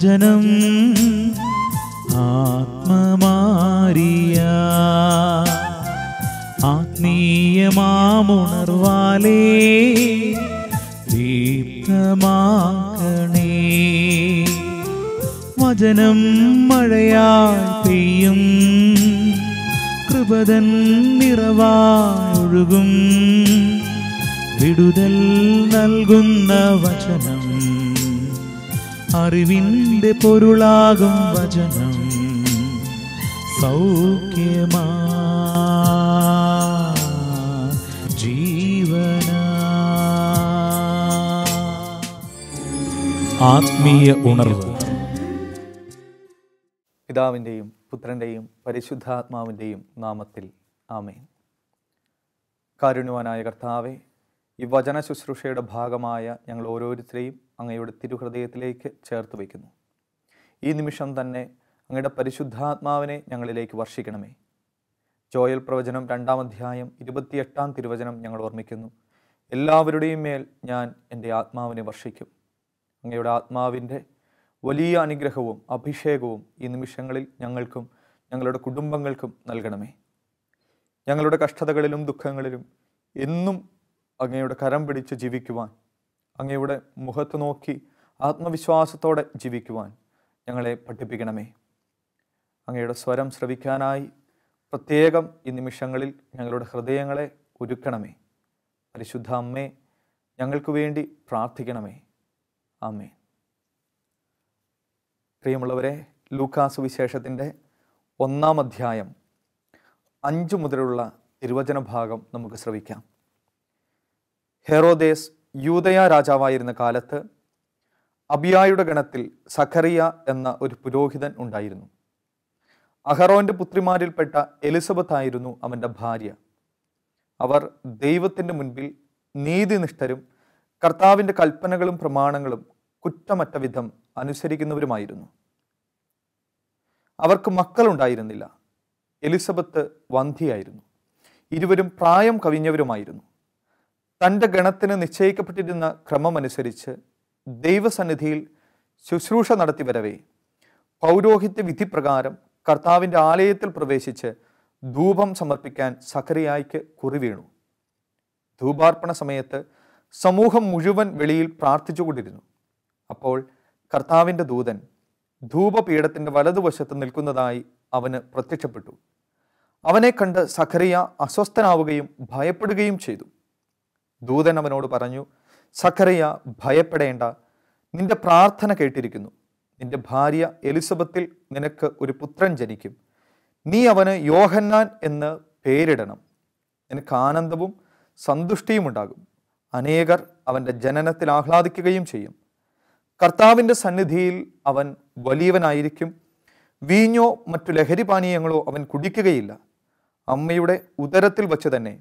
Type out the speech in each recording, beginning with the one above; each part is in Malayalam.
വചനം ആത്മമാരിയ ആത്മീയമാമുണർവാലേ ദീപ്തമാക്കണേ. വചനം മഴയായി പെയ്യും, കൃപതൻ നിറവായൊഴുകും, വിടുതൽ നൽകുന്ന വചനം, അറിവിൻ്റെ പൊരുളാകും വചനം, സൗഖ്യമാ ജീവന. ആത്മീയ ഉണർവ്. പിതാവിൻ്റെയും പുത്രൻ്റെയും പരിശുദ്ധാത്മാവിൻ്റെയും നാമത്തിൽ ആമേൻ. കാരുണ്യവാനായ കർത്താവേ, ഈ വചന ശുശ്രൂഷയുടെ ഭാഗമായ ഞങ്ങൾ ഓരോരുത്തരെയും അങ്ങയുടെ തിരുഹൃദയത്തിലേക്ക് ചേർത്ത് വയ്ക്കുന്നു. ഈ നിമിഷം തന്നെ അങ്ങയുടെ പരിശുദ്ധാത്മാവിനെ ഞങ്ങളിലേക്ക് വർഷിക്കണമേ. ജോയൽ പ്രവചനം 2-ാം അധ്യായം 28-ാം തിരുവചനം ഞങ്ങൾ ഓർമ്മിക്കുന്നു. എല്ലാവരുടെയും മേൽ ഞാൻ എൻ്റെ ആത്മാവിനെ വർഷിക്കും. അങ്ങയുടെ ആത്മാവിൻ്റെ വലിയ അനുഗ്രഹവും അഭിഷേകവും ഈ നിമിഷങ്ങളിൽ ഞങ്ങൾക്കും ഞങ്ങളുടെ കുടുംബങ്ങൾക്കും നൽകണമേ. ഞങ്ങളുടെ കഷ്ടതകളിലും ദുഃഖങ്ങളിലും എന്നും അങ്ങയുടെ കരം പിടിച്ച് ജീവിക്കുവാൻ, അങ്ങയുടെ മുഖത്ത് നോക്കി ആത്മവിശ്വാസത്തോടെ ജീവിക്കുവാൻ ഞങ്ങളെ പഠിപ്പിക്കണമേ. അങ്ങയുടെ സ്വരം ശ്രവിക്കാനായി പ്രത്യേകം ഈ നിമിഷങ്ങളിൽ ഞങ്ങളുടെ ഹൃദയങ്ങളെ ഒരുക്കണമേ. പരിശുദ്ധ അമ്മേ, ഞങ്ങൾക്ക് വേണ്ടി പ്രാർത്ഥിക്കണമേ. ആമേൻ. പ്രിയമുള്ളവരെ, ലൂക്കാ സുവിശേഷത്തിൻ്റെ 1-ാം അധ്യായം 5 മുതലുള്ള തിരുവചന ഭാഗം നമുക്ക് ശ്രവിക്കാം. ഹെറോദേസ് യൂദയ രാജാവായിരുന്ന കാലത്ത് അബിയായുടെ ഗണത്തിൽ സഖറിയ എന്ന ഒരു പുരോഹിതൻ ഉണ്ടായിരുന്നു. അഹറോന്റെ പുത്രിമാരിൽപ്പെട്ട എലിസബത്ത് ആയിരുന്നു അവൻ്റെ ഭാര്യ. അവർ ദൈവത്തിൻ്റെ മുൻപിൽ നീതിനിഷ്ഠരും കർത്താവിൻ്റെ കൽപ്പനകളും പ്രമാണങ്ങളും കുറ്റമറ്റ വിധം അനുസരിക്കുന്നവരുമായിരുന്നു. അവർക്ക് മക്കളുണ്ടായിരുന്നില്ല. എലിസബത്ത് വന്ധ്യയായിരുന്നു. ഇരുവരും പ്രായം കവിഞ്ഞവരുമായിരുന്നു. തൻ്റെ ഗണത്തിന് നിശ്ചയിക്കപ്പെട്ടിരുന്ന ക്രമമനുസരിച്ച് ദൈവസന്നിധിയിൽ ശുശ്രൂഷ നടത്തി വരവേ പൗരോഹിത്യ വിധിപ്രകാരം കർത്താവിൻ്റെ ആലയത്തിൽ പ്രവേശിച്ച് ധൂപം സമർപ്പിക്കാൻ സഖറിയായ്ക്ക് കുറിവീണു. ധൂപാർപ്പണ സമയത്ത് സമൂഹം മുഴുവൻ വെളിയിൽ പ്രാർത്ഥിച്ചുകൊണ്ടിരുന്നു. അപ്പോൾ കർത്താവിൻ്റെ ദൂതൻ ധൂപപീഠത്തിൻ്റെ വലതുവശത്ത് നിൽക്കുന്നതായി അവന് പ്രത്യക്ഷപ്പെട്ടു. അവനെ കണ്ട് സഖറിയ അസ്വസ്ഥനാവുകയും ഭയപ്പെടുകയും ചെയ്തു. ദൂതൻ അവനോട് പറഞ്ഞു, സഖറിയ, ഭയപ്പെടേണ്ട, നിന്റെ പ്രാർത്ഥന കേട്ടിരിക്കുന്നു. നിന്റെ ഭാര്യ എലിസബത്തിൽ നിനക്ക് ഒരു പുത്രൻ ജനിക്കും. നീ അവന് യോഹന്നാൻ എന്ന് പേരിടണം. നിനക്ക് ആനന്ദവും സന്തുഷ്ടിയും ഉണ്ടാകും. അനേകർ അവൻ്റെ ജനനത്തിൽ ആഹ്ലാദിക്കുകയും ചെയ്യും. കർത്താവിൻ്റെ സന്നിധിയിൽ അവൻ വലിയവനായിരിക്കും. വീഞ്ഞോ മറ്റു ലഹരി പാനീയങ്ങളോ അവൻ കുടിക്കുകയില്ല. അമ്മയുടെ ഉദരത്തിൽ വച്ച് തന്നെ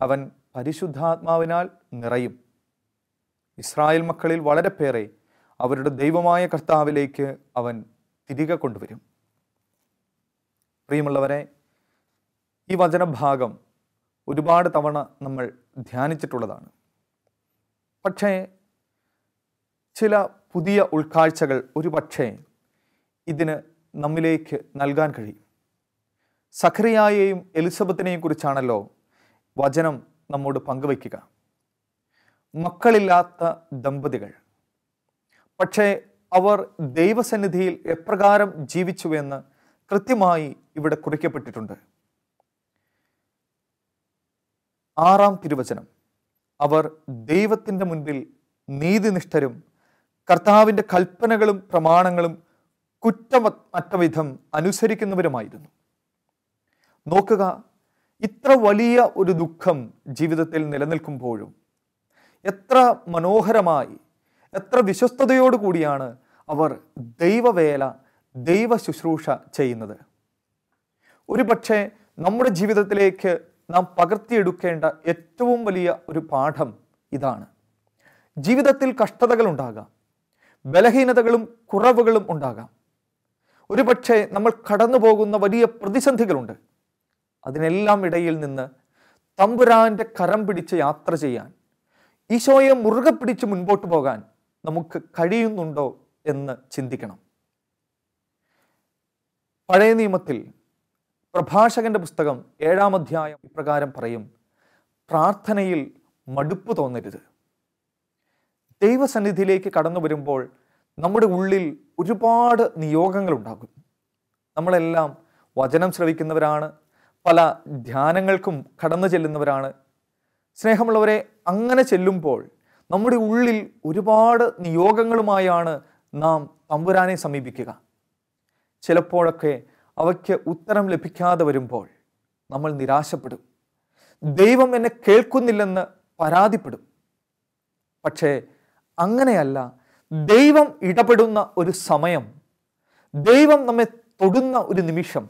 അവൻ പരിശുദ്ധാത്മാവിനാൽ നിറയും. ഇസ്രായേൽ മക്കളിൽ വളരെ പേരെ അവരുടെ ദൈവമായ കർത്താവിലേക്ക് അവൻ തിരികെ കൊണ്ടുവരും. പ്രിയമുള്ളവരെ, ഈ വചനഭാഗം ഒരുപാട് തവണ നമ്മൾ ധ്യാനിച്ചിട്ടുള്ളതാണ്. പക്ഷേ ചില പുതിയ ഉൾക്കാഴ്ചകൾ ഒരുപക്ഷേ ഇതിന് നമ്മിലേക്ക് നൽകാൻ കഴിയും. സഖറിയായെയും എലിസബത്തിനെയും കുറിച്ചാണല്ലോ വചനം നമ്മോട് പങ്കുവയ്ക്കുക. മക്കളില്ലാത്ത ദമ്പതികൾ. പക്ഷേ അവർ ദൈവസന്നിധിയിൽ എപ്രകാരം ജീവിച്ചുവെന്ന് കൃത്യമായി ഇവിടെ കുറിക്കപ്പെട്ടിട്ടുണ്ട്. 6-ാം തിരുവചനം, അവർ ദൈവത്തിൻ്റെ മുൻപിൽ നീതിനിഷ്ഠരും കർത്താവിൻ്റെ കൽപ്പനകളും പ്രമാണങ്ങളും കുറ്റമറ്റ വിധം അനുസരിക്കുന്നവരുമായിരുന്നു. നോക്കുക, ഇത്ര വലിയ ഒരു ദുഃഖം ജീവിതത്തിൽ നിലനിൽക്കുമ്പോഴും എത്ര മനോഹരമായി, എത്ര വിശ്വസ്തയോടു കൂടിയാണ് അവർ ദൈവവേല, ദൈവ ശുശ്രൂഷ ചെയ്യുന്നത്. ഒരുപക്ഷെ നമ്മുടെ ജീവിതത്തിലേക്ക് നാം പകർത്തിയെടുക്കേണ്ട ഏറ്റവും വലിയ ഒരു പാഠം ഇതാണ്. ജീവിതത്തിൽ കഷ്ടതകൾ ഉണ്ടാകാം, ബലഹീനതകളും കുറവുകളും ഉണ്ടാകാം. ഒരുപക്ഷെ നമ്മൾ കടന്നു പോകുന്ന വലിയ പ്രതിസന്ധികളുണ്ട്. അതിനെല്ലാം ഇടയിൽ നിന്ന് തമ്പുരാന്റെ കരം പിടിച്ച് യാത്ര ചെയ്യാൻ, ഈശോയെ മുറുകെ പിടിച്ച് മുൻപോട്ട് പോകാൻ നമുക്ക് കഴിയുന്നുണ്ടോ എന്ന് ചിന്തിക്കണം. പഴയ നിയമത്തിൽ പ്രഭാഷകന്റെ പുസ്തകം 7-ാം അധ്യായം ഇപ്രകാരം പറയും: പ്രാർത്ഥനയിൽ മടുപ്പ് തോന്നരുത്. ദൈവസന്നിധിയിലേക്ക് കടന്നു വരുമ്പോൾ നമ്മുടെ ഉള്ളിൽ ഒരുപാട് നിയോഗങ്ങൾ ഉണ്ടാകും. നമ്മളെല്ലാം വചനം ശ്രവിക്കുന്നവരാണ്, പല ധ്യാനങ്ങൾക്കും കടന്നു ചെല്ലുന്നവരാണ്. സ്നേഹമുള്ളവരെ, അങ്ങനെ ചെല്ലുമ്പോൾ നമ്മുടെ ഉള്ളിൽ ഒരുപാട് നിയോഗങ്ങളുമായാണ് നാം തമ്പുരാനെ സമീപിക്കുക. ചിലപ്പോഴൊക്കെ അവയ്ക്ക് ഉത്തരം ലഭിക്കാതെ വരുമ്പോൾ നമ്മൾ നിരാശപ്പെടും. ദൈവം എന്നെ കേൾക്കുന്നില്ലെന്ന് പരാതിപ്പെടും. പക്ഷേ അങ്ങനെയല്ല. ദൈവം ഇടപെടുന്ന ഒരു സമയം, ദൈവം നമ്മെ തൊടുന്ന ഒരു നിമിഷം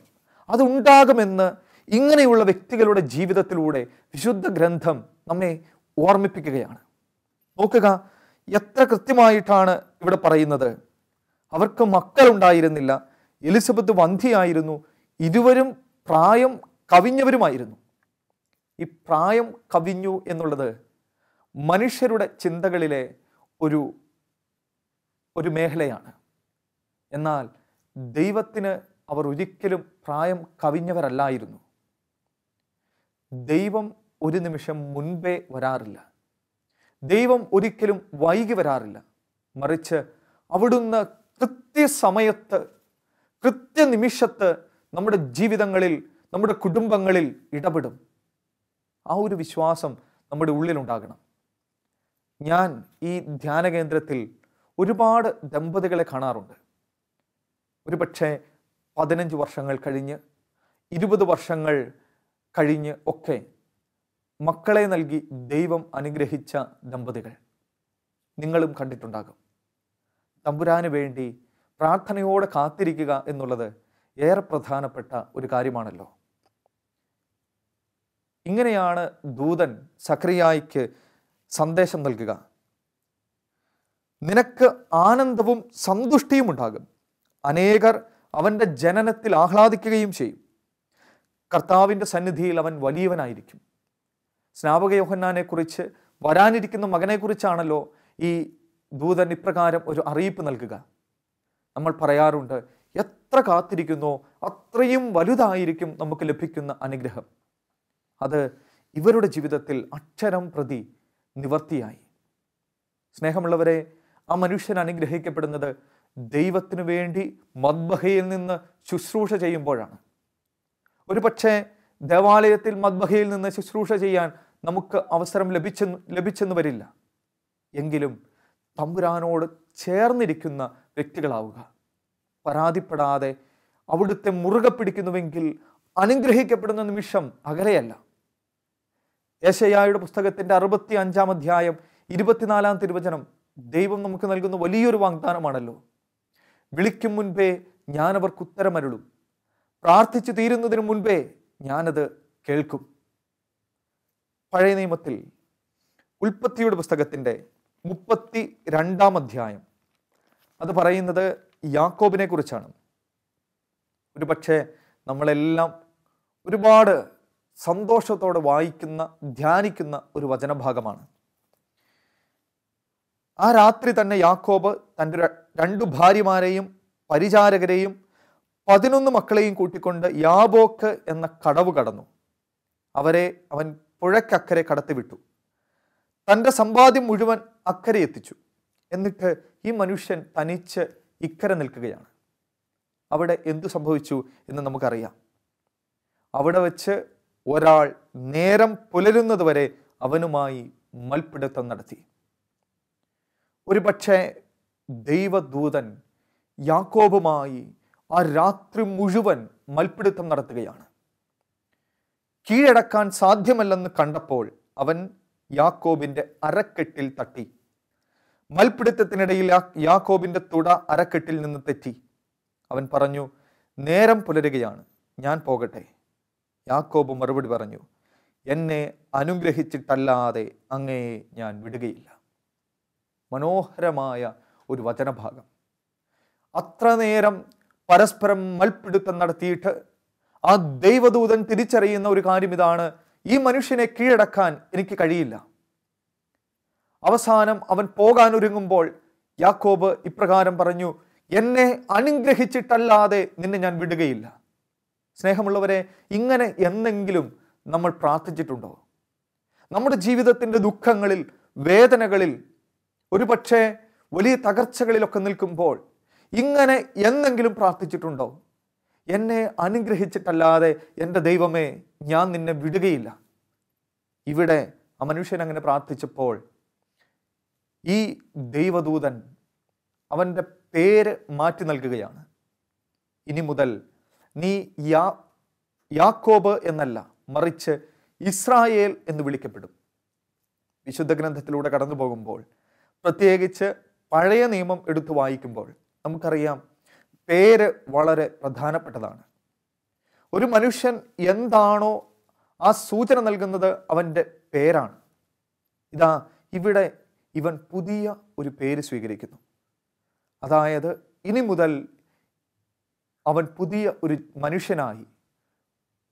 അതുണ്ടാകുമെന്ന് ഇങ്ങനെയുള്ള വ്യക്തികളുടെ ജീവിതത്തിലൂടെ വിശുദ്ധ ഗ്രന്ഥം നമ്മെ ഓർമ്മിപ്പിക്കുകയാണ്. നോക്കുക, എത്ര കൃത്യമായിട്ടാണ് ഇവിടെ പറയുന്നത്. അവർക്ക് മക്കളുണ്ടായിരുന്നില്ല, എലിസബത്ത് വന്ധ്യയായിരുന്നു, ഇരുവരും പ്രായം കവിഞ്ഞവരുമായിരുന്നു. ഈ പ്രായം കവിഞ്ഞു എന്നുള്ളത് മനുഷ്യരുടെ ചിന്തകളിലെ ഒരു മേഖലയാണ്. എന്നാൽ ദൈവത്തിന് അവർ ഒരിക്കലും പ്രായം കവിഞ്ഞവരല്ലായിരുന്നു. ദൈവം ഒരു നിമിഷം മുൻപേ വരാറില്ല. ദൈവം ഒരിക്കലും വൈകി വരാറില്ല. മറിച്ച് അവിടുന്ന് കൃത്യസമയത്ത്, കൃത്യനിമിഷത്ത് നമ്മുടെ ജീവിതങ്ങളിൽ, നമ്മുടെ കുടുംബങ്ങളിൽ ഇടപെടും. ആ ഒരു വിശ്വാസം നമ്മുടെ ഉള്ളിലുണ്ടാകണം. ഞാൻ ഈ ധ്യാന കേന്ദ്രത്തിൽ ഒരുപാട് ദമ്പതികളെ കാണാറുണ്ട്. ഒരുപക്ഷെ 15 വർഷങ്ങൾ കഴിഞ്ഞ്, 20 വർഷങ്ങൾ കഴിഞ്ഞ് ഒക്കെ മക്കളെ നൽകി ദൈവം അനുഗ്രഹിച്ച ദമ്പതികൾ നിങ്ങളും കണ്ടിട്ടുണ്ടാകും. തമ്പുരാന് വേണ്ടി പ്രാർത്ഥനയോടെ കാത്തിരിക്കുക എന്നുള്ളത് ഏറെ പ്രധാനപ്പെട്ട ഒരു കാര്യമാണല്ലോ. ഇങ്ങനെയാണ് ദൂതൻ സഖറിയായ്ക്ക് സന്ദേശം നൽകുക: നിനക്ക് ആനന്ദവും സന്തുഷ്ടിയും ഉണ്ടാകും, അനേകർ അവൻ്റെ ജനനത്തിൽ ആഹ്ലാദിക്കുകയും ചെയ്യും. കർത്താവിൻ്റെ സന്നിധിയിൽ അവൻ വലിയവനായിരിക്കും. സ്നാപക യോഹന്നാനെ കുറിച്ച്, വരാനിരിക്കുന്ന മകനെക്കുറിച്ചാണല്ലോ ഈ ദൂതൻ ഇപ്രകാരം ഒരു അറിയിപ്പ് നൽകുക. നമ്മൾ പറയാറുണ്ട്, എത്ര കാത്തിരിക്കുന്നോ അത്രയും വലുതായിരിക്കും നമുക്ക് ലഭിക്കുന്ന അനുഗ്രഹം. അത് ഇവരുടെ ജീവിതത്തിൽ അക്ഷരം പ്രതി നിവർത്തിയായി. സ്നേഹമുള്ളവരെ, ആ മനുഷ്യൻ അനുഗ്രഹിക്കപ്പെടുന്നത് ദൈവത്തിനു വേണ്ടി മദ്ബഹയിൽ നിന്ന് ശുശ്രൂഷ ചെയ്യുമ്പോഴാണ്. ഒരുപക്ഷെ ദേവാലയത്തിൽ മദ്ബഹയിൽ നിന്ന് ശുശ്രൂഷ ചെയ്യാൻ നമുക്ക് അവസരം ലഭിച്ചെന്ന് വരില്ല. എങ്കിലും തമ്പുരാനോട് ചേർന്നിരിക്കുന്ന വ്യക്തികളാവുക. പരാതിപ്പെടാതെ അവിടുത്തെ മുറുകെ പിടിക്കുന്നുവെങ്കിൽ അനുഗ്രഹിക്കപ്പെടുന്ന നിമിഷം അകലെയല്ല. യെശയ്യായുടെ പുസ്തകത്തിൻ്റെ 65-ാം അധ്യായം 24-ാം തിരുവചനം ദൈവം നമുക്ക് നൽകുന്ന വലിയൊരു വാഗ്ദാനമാണല്ലോ. വിളിക്കും മുൻപേ ഞാനവർക്ക് ഉത്തരമരുളും, പ്രാർത്ഥിച്ചു തീരുന്നതിന് മുൻപേ ഞാനത് കേൾക്കും. പഴയ നിയമത്തിൽ ഉൽപ്പത്തിയുടെ പുസ്തകത്തിൻ്റെ 32-ാം അധ്യായം അത് പറയുന്നത് യാക്കോബിനെ കുറിച്ചാണ്. ഒരുപക്ഷെ നമ്മളെല്ലാം ഒരുപാട് സന്തോഷത്തോടെ വായിക്കുന്ന, ധ്യാനിക്കുന്ന ഒരു വചനഭാഗമാണ്. ആ രാത്രി തന്നെ യാക്കോബ് തൻ്റെ 2 ഭാര്യമാരെയും പരിചാരകരെയും 11 മക്കളെയും കൂട്ടിക്കൊണ്ട് യാബോക്ക് എന്ന കടവ് കടന്നു. അവരെ അവൻ പുഴയ്ക്കക്കരെ കടത്തിവിട്ടു. തൻ്റെ സമ്പാദ്യം മുഴുവൻ അക്കരെ എത്തിച്ചു. എന്നിട്ട് ഈ മനുഷ്യൻ തനിച്ച് ഇക്കരെ നിൽക്കുകയാണ്. അവിടെ എന്തു സംഭവിച്ചു എന്ന് നമുക്കറിയാം. അവിടെ വെച്ച് ഒരാൾ നേരം പുലരുന്നത് വരെ അവനുമായി മൽപ്പിടുത്തം നടത്തി. ഒരുപക്ഷെ ദൈവദൂതൻ യാക്കോബുമായി ആ രാത്രി മുഴുവൻ മൽപ്പിടുത്തം നടത്തുകയാണ്. കീഴടക്കാൻ സാധ്യമല്ലെന്ന് കണ്ടപ്പോൾ അവൻ യാക്കോബിൻ്റെ അരക്കെട്ടിൽ തട്ടി. മൽപ്പിടുത്തത്തിനിടയിൽ യാക്കോബിൻ്റെ തുട അരക്കെട്ടിൽ നിന്ന് തെറ്റി. അവൻ പറഞ്ഞു, നേരം പുലരുകയാണ്, ഞാൻ പോകട്ടെ. യാക്കോബ് മറുപടി പറഞ്ഞു, എന്നെ അനുഗ്രഹിച്ചിട്ടല്ലാതെ അങ്ങയെ ഞാൻ വിടുകയില്ല. മനോഹരമായ ഒരു വചനഭാഗം. അത്ര നേരം പരസ്പരം മൽപ്പിടുത്തം നടത്തിയിട്ട് ആ ദൈവദൂതൻ തിരിച്ചറിയുന്ന ഒരു കാര്യം ഇതാണ്: ഈ മനുഷ്യനെ കീഴടക്കാൻ എനിക്ക് കഴിയില്ല. അവസാനം അവൻ പോകാൻ ഒരുങ്ങുമ്പോൾ യാക്കോബ് ഇപ്രകാരം പറഞ്ഞു, എന്നെ അനുഗ്രഹിച്ചിട്ടല്ലാതെ നിന്നെ ഞാൻ വിടുകയില്ല. സ്നേഹമുള്ളവരെ, ഇങ്ങനെ എന്നെങ്കിലും നമ്മൾ പ്രാർത്ഥിച്ചിട്ടുണ്ടോ? നമ്മുടെ ജീവിതത്തിൻ്റെ ദുഃഖങ്ങളിൽ, വേദനകളിൽ, ഒരുപക്ഷെ വലിയ തകർച്ചകളിലൊക്കെ നിൽക്കുമ്പോൾ ഇങ്ങനെ എന്നെങ്കിലും പ്രാർത്ഥിച്ചിട്ടുണ്ടോ? എന്നെ അനുഗ്രഹിച്ചിട്ടല്ലാതെ എൻ്റെ ദൈവമേ, ഞാൻ നിന്നെ വിടുകയില്ല. ഇവിടെ ആ മനുഷ്യൻ അങ്ങനെ പ്രാർത്ഥിച്ചപ്പോൾ ഈ ദൈവദൂതൻ അവൻ്റെ പേര് മാറ്റി നൽകുകയാണ്. ഇനി മുതൽ നീ യാക്കോബ് എന്നല്ല, മറിച്ച് ഇസ്രായേൽ എന്ന് വിളിക്കപ്പെടും. വിശുദ്ധ ഗ്രന്ഥത്തിലൂടെ കടന്നു പോകുമ്പോൾ, പ്രത്യേകിച്ച് പഴയ നിയമം എടുത്തു വായിക്കുമ്പോൾ നമുക്കറിയാം, പേര് വളരെ പ്രധാനപ്പെട്ടതാണ്. ഒരു മനുഷ്യൻ എന്താണോ ആ സൂചന നൽകുന്നത് അവൻ്റെ പേരാണ്. ഇതാ ഇവിടെ ഇവൻ പുതിയ ഒരു പേര് സ്വീകരിക്കുന്നു. അതായത് ഇനി മുതൽ അവൻ പുതിയ ഒരു മനുഷ്യനായി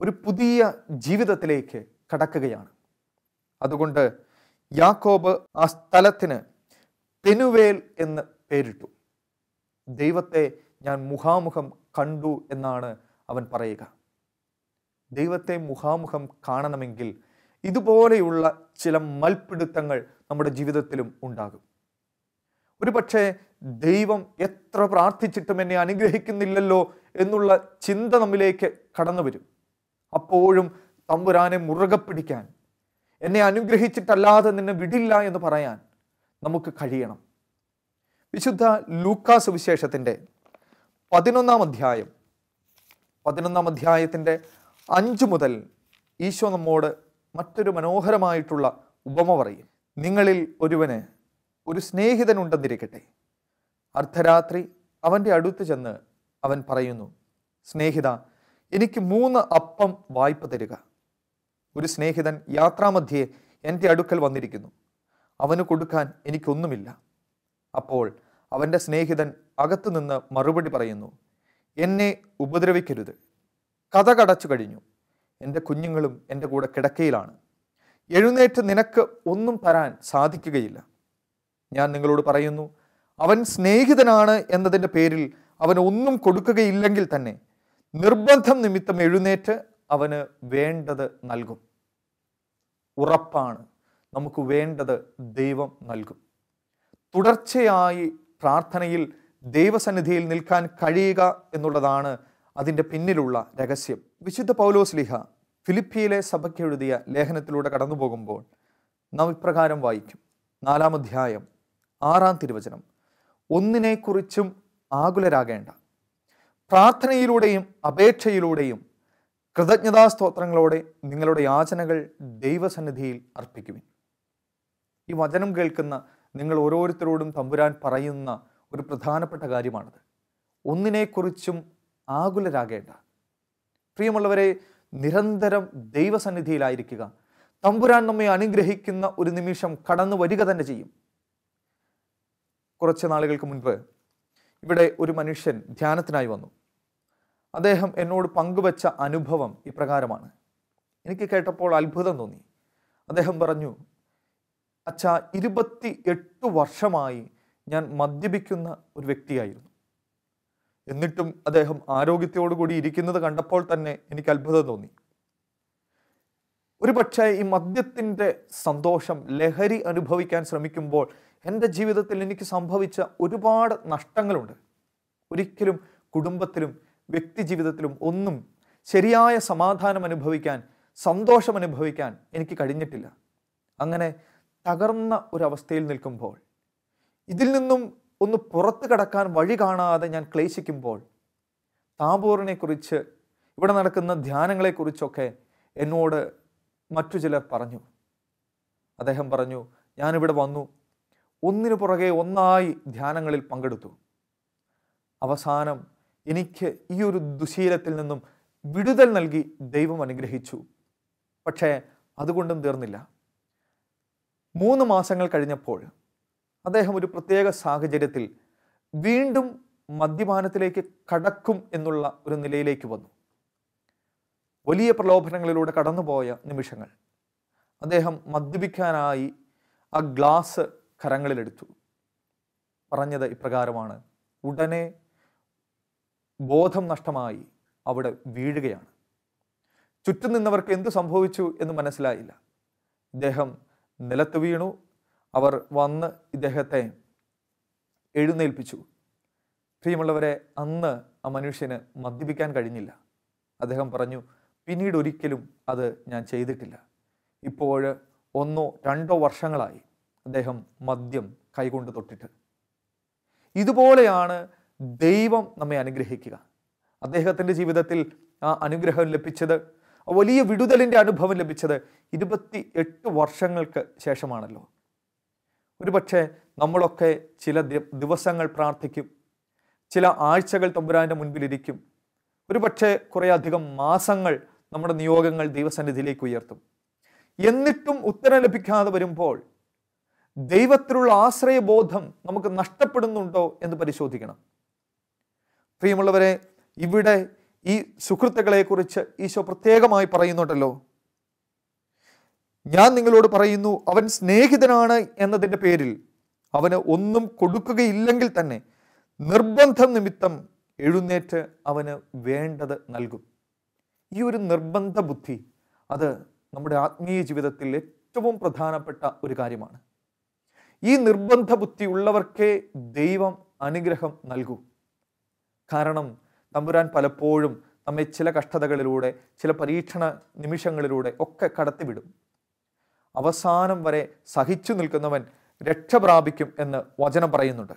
ഒരു പുതിയ ജീവിതത്തിലേക്ക് കടക്കുകയാണ്. അതുകൊണ്ട് യാക്കോബ് ആ സ്ഥലത്തിന് പെനുവേൽ എന്ന് പേരിട്ടു. ദൈവത്തെ ഞാൻ മുഖാമുഖം കണ്ടു എന്നാണ് അവൻ പറയുക. ദൈവത്തെ മുഖാമുഖം കാണണമെങ്കിൽ ഇതുപോലെയുള്ള ചില മൽപ്പിടുത്തങ്ങൾ നമ്മുടെ ജീവിതത്തിലും ഉണ്ടാകും. ഒരു പക്ഷേ ദൈവം എത്ര പ്രാർത്ഥിച്ചിട്ടും എന്നെ അനുഗ്രഹിക്കുന്നില്ലല്ലോ എന്നുള്ള ചിന്ത നമ്മിലേക്ക് കടന്നു വരും. അപ്പോഴും തമ്പുരാനെ മുറുകെ പിടിക്കാൻ, എന്നെ അനുഗ്രഹിച്ചിട്ടല്ലാതെ നിന്നെ വിടില്ല എന്ന് പറയാൻ നമുക്ക് കഴിയണം. വിശുദ്ധ ലൂക്കാ സുവിശേഷത്തിൻ്റെ 11-ാം അധ്യായത്തിൻ്റെ 5 മുതൽ ഈശോ നമ്മോട് മറ്റൊരു മനോഹരമായിട്ടുള്ള ഉപമ പറയും. നിങ്ങളിൽ ഒരുവന് ഒരു സ്നേഹിതനുണ്ടെന്നിരിക്കട്ടെ. അർദ്ധരാത്രി അവൻ്റെ അടുത്ത് ചെന്ന് അവൻ പറയുന്നു, സ്നേഹിത, എനിക്ക് 3 അപ്പം വായ്പ തരിക. ഒരു സ്നേഹിതൻ യാത്രാമധ്യേ എൻ്റെ അടുക്കൽ വന്നിരിക്കുന്നു, അവന് കൊടുക്കാൻ എനിക്കൊന്നുമില്ല. അപ്പോൾ അവൻ്റെ സ്നേഹിതൻ അകത്തുനിന്ന് മറുപടി പറയുന്നു, എന്നെ ഉപദ്രവിക്കരുത്, കഥ കടച്ചു കഴിഞ്ഞു, എൻ്റെ കുഞ്ഞുങ്ങളും എൻ്റെ കൂടെ കിടക്കയിലാണ്, എഴുന്നേറ്റ് നിനക്ക് ഒന്നും തരാൻ സാധിക്കുകയില്ല. ഞാൻ നിങ്ങളോട് പറയുന്നു, അവൻ സ്നേഹിതനാണ് എന്നതിൻ്റെ പേരിൽ അവന് ഒന്നും കൊടുക്കുകയില്ലെങ്കിൽ തന്നെ നിർബന്ധം നിമിത്തം എഴുന്നേറ്റ് അവന് വേണ്ടത് നൽകും. ഉറപ്പാണ്, നമുക്ക് വേണ്ടത് ദൈവം നൽകും. തുടർച്ചയായി പ്രാർത്ഥനയിൽ ദൈവസന്നിധിയിൽ നിൽക്കാൻ കഴിയുക എന്നുള്ളതാണ് അതിൻ്റെ പിന്നിലുള്ള രഹസ്യം. വിശുദ്ധ പൗലോസ്ലീഹ ഫിലിപ്പിയിലെ സഭയ്ക്ക് എഴുതിയ ലേഖനത്തിലൂടെ കടന്നു പോകുമ്പോൾ നാം ഇപ്രകാരം വായിക്കും. 4-ാം അധ്യായം 6-ാം തിരുവചനം, ഒന്നിനെക്കുറിച്ചും ആകുലരാകേണ്ട, പ്രാർത്ഥനയിലൂടെയും അപേക്ഷയിലൂടെയും കൃതജ്ഞതാസ്തോത്രങ്ങളോടെ നിങ്ങളുടെ യാചനകൾ ദൈവസന്നിധിയിൽ അർപ്പിക്കുവിൻ. ഈ വചനം കേൾക്കുന്ന നിങ്ങൾ ഓരോരുത്തരോടും തമ്പുരാൻ പറയുന്ന ഒരു പ്രധാനപ്പെട്ട കാര്യമാണത്. ഒന്നിനെക്കുറിച്ചും ആകുലരാകേണ്ട. പ്രിയമുള്ളവരെ, നിരന്തരം ദൈവസന്നിധിയിലായിരിക്കുക. തമ്പുരാൻ നമ്മെ അനുഗ്രഹിക്കുന്ന ഒരു നിമിഷം കടന്നു വരിക തന്നെ ചെയ്യും. കുറച്ച് നാളുകൾക്ക് മുൻപ് ഇവിടെ ഒരു മനുഷ്യൻ ധ്യാനത്തിനായി വന്നു. അദ്ദേഹം എന്നോട് പങ്കുവച്ച അനുഭവം ഇപ്രകാരമാണ്. എനിക്ക് കേട്ടപ്പോൾ അത്ഭുതം തോന്നി. അദ്ദേഹം പറഞ്ഞു, അച്ഛാ, 28 വർഷമായി ഞാൻ മദ്യപിക്കുന്ന ഒരു വ്യക്തിയായിരുന്നു. എന്നിട്ടും അദ്ദേഹം ആരോഗ്യത്തോടുകൂടി ഇരിക്കുന്നത് കണ്ടപ്പോൾ തന്നെ എനിക്ക് അത്ഭുതം തോന്നി. ഒരു പക്ഷേ ഈ മദ്യത്തിൻ്റെ സന്തോഷം, ലഹരി അനുഭവിക്കാൻ ശ്രമിക്കുമ്പോൾ എൻ്റെ ജീവിതത്തിൽ എനിക്ക് സംഭവിച്ച ഒരുപാട് നഷ്ടങ്ങളുണ്ട്. ഒരിക്കലും കുടുംബത്തിലും വ്യക്തി ജീവിതത്തിലും ഒന്നും ശരിയായ സമാധാനം അനുഭവിക്കാൻ, സന്തോഷം അനുഭവിക്കാൻ എനിക്ക് കഴിഞ്ഞിട്ടില്ല. അങ്ങനെ തകർന്ന ഒരവസ്ഥയിൽ നിൽക്കുമ്പോൾ, ഇതിൽ നിന്നും ഒന്ന് പുറത്തു കടക്കാൻ വഴി കാണാതെ ഞാൻ ക്ലേശിക്കുമ്പോൾ, താബോറിനെക്കുറിച്ച്, ഇവിടെ നടക്കുന്ന ധ്യാനങ്ങളെക്കുറിച്ചൊക്കെ എന്നോട് മറ്റു ചിലർ പറഞ്ഞു. അദ്ദേഹം പറഞ്ഞു, ഞാനിവിടെ വന്നു, ഒന്നിനു പുറകെ ഒന്നായി ധ്യാനങ്ങളിൽ പങ്കെടുത്തു. അവസാനം എനിക്ക് ഈ ഒരു ദുശീലത്തിൽ നിന്നും വിടുതൽ നൽകി ദൈവം അനുഗ്രഹിച്ചു. പക്ഷേ അതുകൊണ്ടും തീർന്നില്ല. 3 മാസങ്ങൾ കഴിഞ്ഞപ്പോൾ അദ്ദേഹം ഒരു പ്രത്യേക സാഹചര്യത്തിൽ വീണ്ടും മദ്യപാനത്തിലേക്ക് കടക്കും എന്നുള്ള ഒരു നിലയിലേക്ക് വന്നു. വലിയ പ്രലോഭനങ്ങളിലൂടെ കടന്നുപോയ നിമിഷങ്ങൾ. അദ്ദേഹം മദ്യപിക്കാനായി ആ ഗ്ലാസ് കരങ്ങളിലെടുത്തു. പറഞ്ഞത് ഇപ്രകാരമാണ്, ഉടനെ ബോധം നഷ്ടമായി അവിടെ വീഴുകയാണ്. ചുറ്റും നിന്നവർക്ക് എന്തു സംഭവിച്ചു എന്ന് മനസ്സിലായില്ല. ഇദ്ദേഹം നിലത്ത് വീണു. അവർ വന്ന് ഇദ്ദേഹത്തെ എഴുന്നേൽപ്പിച്ചു. പ്രിയമുള്ളവരെ, അന്ന് ആ മനുഷ്യന് മദ്യപിക്കാൻ കഴിഞ്ഞില്ല. അദ്ദേഹം പറഞ്ഞു, പിന്നീട് ഒരിക്കലും അത് ഞാൻ ചെയ്തിട്ടില്ല. ഇപ്പോൾ 1-2 വർഷങ്ങളായി അദ്ദേഹം മദ്യം കൈകൊണ്ട് തൊട്ടിട്ട്. ഇതുപോലെയാണ് ദൈവം നമ്മെ അനുഗ്രഹിക്കുക. അദ്ദേഹത്തിൻ്റെ ജീവിതത്തിൽ ആ അനുഗ്രഹം ലഭിച്ചത്, വലിയ വിടുതലിൻ്റെ അനുഭവം ലഭിച്ചത് 28 വർഷങ്ങൾക്ക് ശേഷമാണല്ലോ. ഒരുപക്ഷെ നമ്മളൊക്കെ ചില ദിവസങ്ങൾ പ്രാർത്ഥിക്കും, ചില ആഴ്ചകൾ തമ്പുരാൻ്റെ മുൻപിലിരിക്കും, ഒരുപക്ഷെ കുറേ അധികം മാസങ്ങൾ നമ്മുടെ നിയോഗങ്ങൾ ദൈവസന്നിധിയിലേക്ക് ഉയർത്തും. എന്നിട്ടും ഉത്തരം ലഭിക്കാതെ വരുമ്പോൾ ദൈവത്തിലുള്ള ആശ്രയബോധം നമുക്ക് നഷ്ടപ്പെടുന്നുണ്ടോ എന്ന് പരിശോധിക്കണം. പ്രിയമുള്ളവരെ, ഇവിടെ ഈ സുഹൃത്തുക്കളെക്കുറിച്ച് ഈശോ പ്രത്യേകമായി പറയുന്നുണ്ടല്ലോ. ഞാൻ നിങ്ങളോട് പറയുന്നു, അവൻ സ്നേഹിതനാണ് എന്നതിൻ്റെ പേരിൽ അവന് ഒന്നും കൊടുക്കുകയില്ലെങ്കിൽ തന്നെ നിർബന്ധം നിമിത്തം എഴുന്നേറ്റ് അവന് വേണ്ടത് നൽകും. ഈ ഒരു നിർബന്ധ ബുദ്ധി അത് നമ്മുടെ ആത്മീയ ജീവിതത്തിൽ ഏറ്റവും പ്രധാനപ്പെട്ട ഒരു കാര്യമാണ്. ഈ നിർബന്ധ ബുദ്ധി ഉള്ളവർക്കേ ദൈവം അനുഗ്രഹം നൽകൂ. കാരണം തമ്പുരാൻ പലപ്പോഴും നമ്മെ ചില കഷ്ടതകളിലൂടെ, ചില പരീക്ഷണ നിമിഷങ്ങളിലൂടെ ഒക്കെ കടത്തിവിടും. അവസാനം വരെ സഹിച്ചു നിൽക്കുന്നവൻ രക്ഷ പ്രാപിക്കും എന്ന് വചനം പറയുന്നുണ്ട്.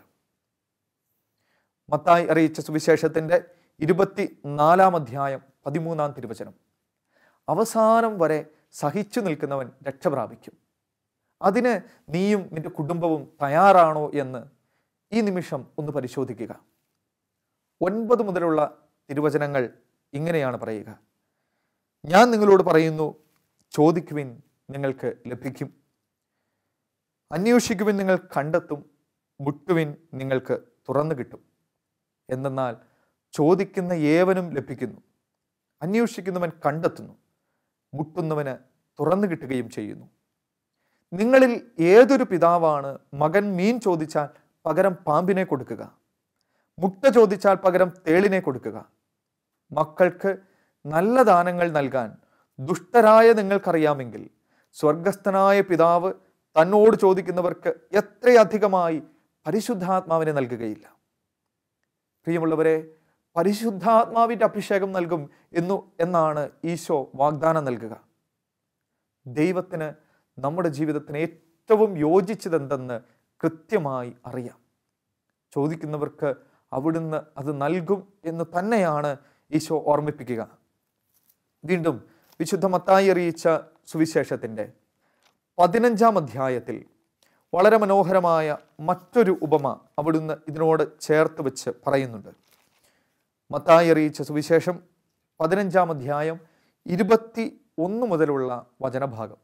മത്തായി അറിയിച്ച സുവിശേഷത്തിൻ്റെ 24-ാം അധ്യായം 13-ാം തിരുവചനം. അവസാനം വരെ സഹിച്ചു നിൽക്കുന്നവൻ രക്ഷ പ്രാപിക്കും. അതിന് നീയും നിന്റെ കുടുംബവും തയ്യാറാണോ എന്ന് ഈ നിമിഷം ഒന്ന് പരിശോധിക്കുക. 9 മുതലുള്ള തിരുവചനങ്ങൾ ഇങ്ങനെയാണ് പറയുക. ഞാൻ നിങ്ങളോട് പറയുന്നു, ചോദിക്കുവിൻ നിങ്ങൾക്ക് ലഭിക്കും, അന്വേഷിക്കുവിൻ നിങ്ങൾ കണ്ടെത്തും, മുട്ടുവിൻ നിങ്ങൾക്ക് തുറന്നു കിട്ടും. എന്തെന്നാൽ ചോദിക്കുന്ന ഏവനും ലഭിക്കുന്നു, അന്വേഷിക്കുന്നവൻ കണ്ടെത്തുന്നു, മുട്ടുന്നവന് തുറന്നു കിട്ടുകയും ചെയ്യുന്നു. നിങ്ങളിൽ ഏതൊരു പിതാവാണ് മകൻ മീൻ ചോദിച്ചാൽ പകരം പാമ്പിനെ കൊടുക്കുക, മുട്ട ചോദിച്ചാൽ പകരം തേളിനെ കൊടുക്കുക? മക്കൾക്ക് നല്ല ദാനങ്ങൾ നൽകാൻ ദുഷ്ടരായ നിങ്ങൾക്കറിയാമെങ്കിൽ സ്വർഗസ്ഥനായ പിതാവ് തന്നോട് ചോദിക്കുന്നവർക്ക് എത്രയധികമായി പരിശുദ്ധാത്മാവിനെ നൽകുകയില്ല. പ്രിയമുള്ളവരെ, പരിശുദ്ധാത്മാവിൻ്റെ അഭിഷേകം നൽകും എന്നാണ് ഈശോ വാഗ്ദാനം നൽകുക. ദൈവത്തിന് നമ്മുടെ ജീവിതത്തിന് ഏറ്റവും യോജിച്ചതെന്തെന്ന് കൃത്യമായി അറിയാം. ചോദിക്കുന്നവർക്ക് അവിടുന്ന് അത് നൽകും എന്ന് തന്നെയാണ് ഈശോ ഓർമ്മിപ്പിക്കുക. വീണ്ടും വിശുദ്ധ മത്തായി അറിയിച്ച സുവിശേഷത്തിൻ്റെ 15-ാം അധ്യായത്തിൽ വളരെ മനോഹരമായ മറ്റൊരു ഉപമ അവിടുന്ന് ഇതിനോട് ചേർത്ത് വെച്ച് പറയുന്നുണ്ട്. മത്തായി അറിയിച്ച സുവിശേഷം 15-ാം അധ്യായം 21 മുതലുള്ള വചനഭാഗം.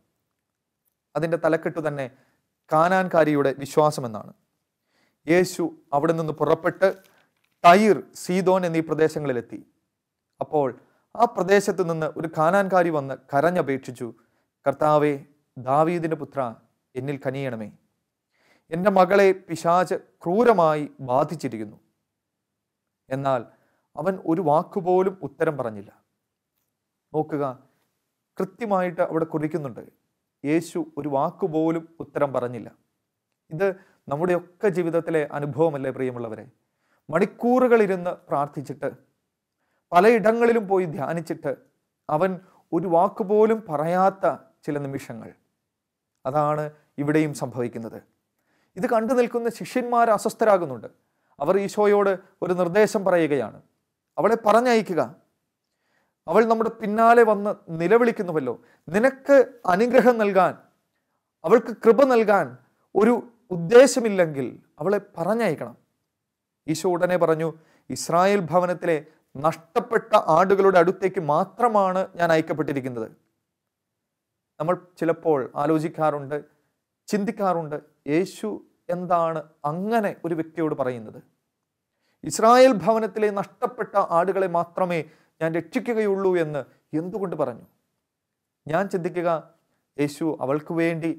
അതിൻ്റെ തലക്കെട്ട് തന്നെ കാനാൻകാരിയുടെ വിശ്വാസമെന്നാണ്. യേശു അവിടെ നിന്ന് പുറപ്പെട്ട് ടൈർ, സീദോൻ എന്നീ പ്രദേശങ്ങളിലെത്തി. അപ്പോൾ ആ പ്രദേശത്ത് നിന്ന് ഒരു കാനാൻകാരി വന്ന് കരഞ്ഞപേക്ഷിച്ചു, കർത്താവേ, ദാവീദിൻ്റെ പുത്ര, എന്നിൽ കനിയണമേ, എൻ്റെ മകളെ പിശാച് ക്രൂരമായി ബാധിച്ചിരിക്കുന്നു. എന്നാൽ അവൻ ഒരു വാക്കുപോലും ഉത്തരം പറഞ്ഞില്ല. നോക്കുക, കൃത്യമായിട്ട് അവിടെ കുറിക്കുന്നുണ്ട്, യേശു ഒരു വാക്കുപോലും ഉത്തരം പറഞ്ഞില്ല. ഇത് നമ്മുടെയൊക്കെ ജീവിതത്തിലെ അനുഭവമല്ലേ പ്രിയമുള്ളവരെ? മണിക്കൂറുകളിരുന്ന് പ്രാർത്ഥിച്ചിട്ട്, പലയിടങ്ങളിലും പോയി ധ്യാനിച്ചിട്ട് അവൻ ഒരു വാക്കുപോലും പറയാത്ത ചില നിമിഷങ്ങൾ. അതാണ് ഇവിടെയും സംഭവിക്കുന്നത്. ഇത് കണ്ടു നിൽക്കുന്ന ശിഷ്യന്മാർ അസ്വസ്ഥരാകുന്നുണ്ട്. അവർ ഈശോയോട് ഒരു നിർദ്ദേശം പറയുകയാണ്, അവളെ പറഞ്ഞയക്കുക. അവൾ നമ്മുടെ പിന്നാലെ വന്ന് നിലവിളിക്കുന്നുവല്ലോ, നിനക്ക് അനുഗ്രഹം നൽകാൻ, അവൾക്ക് കൃപ നൽകാൻ ഒരു ഉദ്ദേശമില്ലെങ്കിൽ അവളെ പറഞ്ഞയക്കണം. ഈശോ ഉടനെ പറഞ്ഞു, ഇസ്രായേൽ ഭവനത്തിലെ നഷ്ടപ്പെട്ട ആടുകളുടെ അടുത്തേക്ക് മാത്രമാണ് ഞാൻ അയക്കപ്പെട്ടിരിക്കുന്നത്. നമ്മൾ ചിലപ്പോൾ ആലോചിക്കാറുണ്ട്, ചിന്തിക്കാറുണ്ട്, യേശു എന്താണ് അങ്ങനെ ഒരു വ്യക്തിയോട് പറയുന്നത്? ഇസ്രായേൽ ഭവനത്തിലെ നഷ്ടപ്പെട്ട ആടുകളെ മാത്രമേ ഞാൻ രക്ഷിക്കുകയുള്ളൂ എന്ന് എന്തുകൊണ്ട് പറഞ്ഞു? ഞാൻ ചിന്തിക്കുക, യേശു അവൾക്ക് വേണ്ടി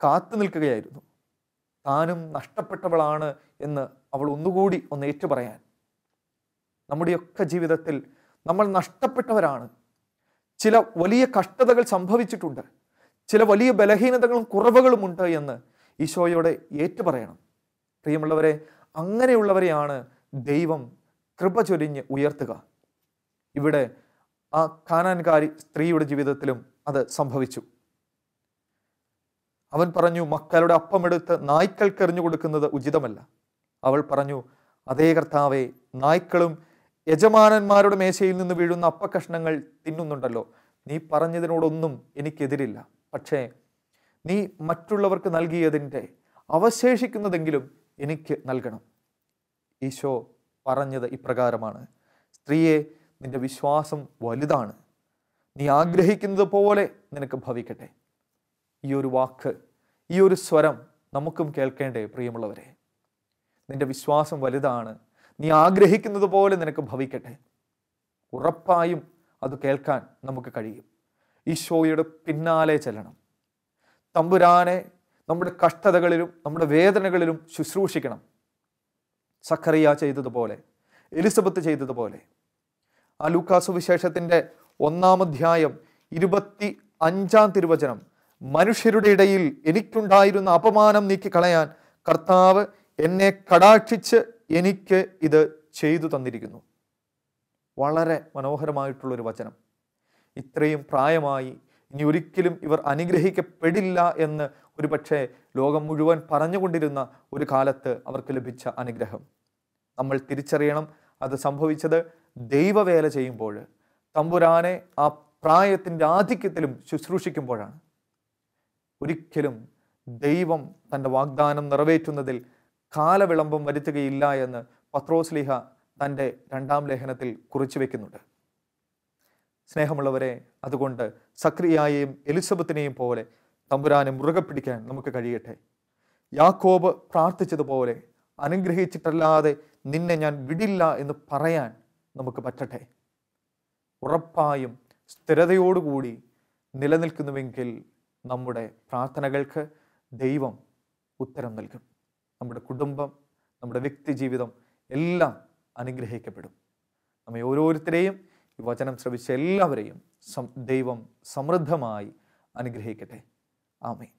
കാത്തു നിൽക്കുകയായിരുന്നു. താനും നഷ്ടപ്പെട്ടവളാണ് എന്ന് അവൾ ഒന്നുകൂടി ഒന്ന് ഏറ്റുപറയാൻ. നമ്മുടെയൊക്കെ ജീവിതത്തിൽ നമ്മൾ നഷ്ടപ്പെട്ടവരാണ്. ചില വലിയ കഷ്ടതകൾ സംഭവിച്ചിട്ടുണ്ട്, ചില വലിയ ബലഹീനതകളും കുറവുകളുമുണ്ട് എന്ന് ഈശോയോടെ ഏറ്റുപറയണം. പ്രിയമുള്ളവരെ, അങ്ങനെയുള്ളവരെയാണ് ദൈവം കൃപ ചൊരിഞ്ഞ് ഉയർത്തുക. ഇവിടെ ആ കാനാൻകാരി സ്ത്രീയുടെ ജീവിതത്തിലും അത് സംഭവിച്ചു. അവൻ പറഞ്ഞു, മക്കളുടെ അപ്പമെടുത്ത് നായ്ക്കൾക്ക് എറിഞ്ഞു കൊടുക്കുന്നത് ഉചിതമല്ല. അവൾ പറഞ്ഞു, അതേ കർത്താവേ, നായ്ക്കളും യജമാനന്മാരുടെ മേശയിൽ നിന്ന് വീഴുന്ന അപ്പക്കഷ്ണങ്ങൾ തിന്നുന്നുണ്ടല്ലോ. നീ പറഞ്ഞതിനോടൊന്നും എനിക്കെതിരില്ല. പക്ഷേ നീ മറ്റുള്ളവർക്ക് നൽകിയതിൻ്റെ അവശേഷിക്കുന്നതെങ്കിലും എനിക്ക് നൽകണം. ഈശോ പറഞ്ഞത് ഇപ്രകാരമാണ്, സ്ത്രീയെ, നിന്റെ വിശ്വാസം വലുതാണ്, നീ ആഗ്രഹിക്കുന്നത് പോലെ നിനക്ക് ഭവിക്കട്ടെ. ഈ ഒരു വാക്ക്, ഈ ഒരു സ്വരം നമുക്കും കേൾക്കേണ്ടേ പ്രിയമുള്ളവരെ? നിന്റെ വിശ്വാസം വലുതാണ്, നീ ആഗ്രഹിക്കുന്നത് പോലെ നിനക്ക് ഭവിക്കട്ടെ. ഉറപ്പായും അത് കേൾക്കാൻ നമുക്ക് കഴിയും. ഈശോയുടെ പിന്നാലെ ചെല്ലണം. തമ്പുരാനെ നമ്മുടെ കഷ്ടതകളിലും നമ്മുടെ വേദനകളിലും ശുശ്രൂഷിക്കണം. സഖറിയ ചെയ്തതുപോലെ, എലിസബത്ത് ചെയ്തതുപോലെ. ആ ലൂക്കാ സുവിശേഷത്തിൻ്റെ 1-ാം അധ്യായം 25-ാം തിരുവചനം, മനുഷ്യരുടെ ഇടയിൽ എനിക്കുണ്ടായിരുന്ന അപമാനം നീക്കിക്കളയാൻ കർത്താവ് എന്നെ കടാക്ഷിച്ച് എനിക്ക് ഇത് ചെയ്തു തന്നിരിക്കുന്നു. വളരെ മനോഹരമായിട്ടുള്ളൊരു വചനം. ഇത്രയും പ്രായമായി ഇനി ഒരിക്കലും ഇവർ അനുഗ്രഹിക്കപ്പെടില്ല എന്ന് ഒരുപക്ഷെ ലോകം മുഴുവൻ പറഞ്ഞുകൊണ്ടിരുന്ന ഒരു കാലത്ത് അവർക്ക് ലഭിച്ച അനുഗ്രഹം നമ്മൾ തിരിച്ചറിയണം. അത് സംഭവിച്ചത് ദൈവവേല ചെയ്യുമ്പോൾ, തമ്പുരാനെ ആ പ്രായത്തിൻ്റെ ആധിക്യത്തിലും ശുശ്രൂഷിക്കുമ്പോഴാണ്. ഒരിക്കലും ദൈവം തൻ്റെ വാഗ്ദാനം നിറവേറ്റുന്നതിൽ കാലവിളംബം വരുത്തുകയില്ല എന്ന് പത്രോസ്ലീഹ തൻ്റെ 2-ാം ലേഖനത്തിൽ കുറിച്ചു വെക്കുന്നുണ്ട്. സ്നേഹമുള്ളവരെ, അതുകൊണ്ട് സക്രിയായെയും എലിസബത്തിനെയും പോലെ തമ്പുരാനെ മുറുകെ പിടിക്കാൻ നമുക്ക് കഴിയട്ടെ. യാക്കോബ് പ്രാർത്ഥിച്ചതുപോലെ, അനുഗ്രഹിച്ചിട്ടല്ലാതെ നിന്നെ ഞാൻ വിടില്ല എന്ന് പറയാൻ നമുക്ക് പറ്റട്ടെ. ഉറപ്പായും സ്ഥിരതയോടുകൂടി നിലനിൽക്കുന്നുവെങ്കിൽ നമ്മുടെ പ്രാർത്ഥനകൾക്ക് ദൈവം ഉത്തരം നൽകും. നമ്മുടെ കുടുംബം, നമ്മുടെ വ്യക്തി ജീവിതം എല്ലാം അനുഗ്രഹിക്കപ്പെടും. നമ്മെ ഓരോരുത്തരെയും, ഈ വചനം ശ്രവിച്ച എല്ലാവരെയും ദൈവം സമൃദ്ധമായി അനുഗ്രഹിക്കട്ടെ. ആമേൻ.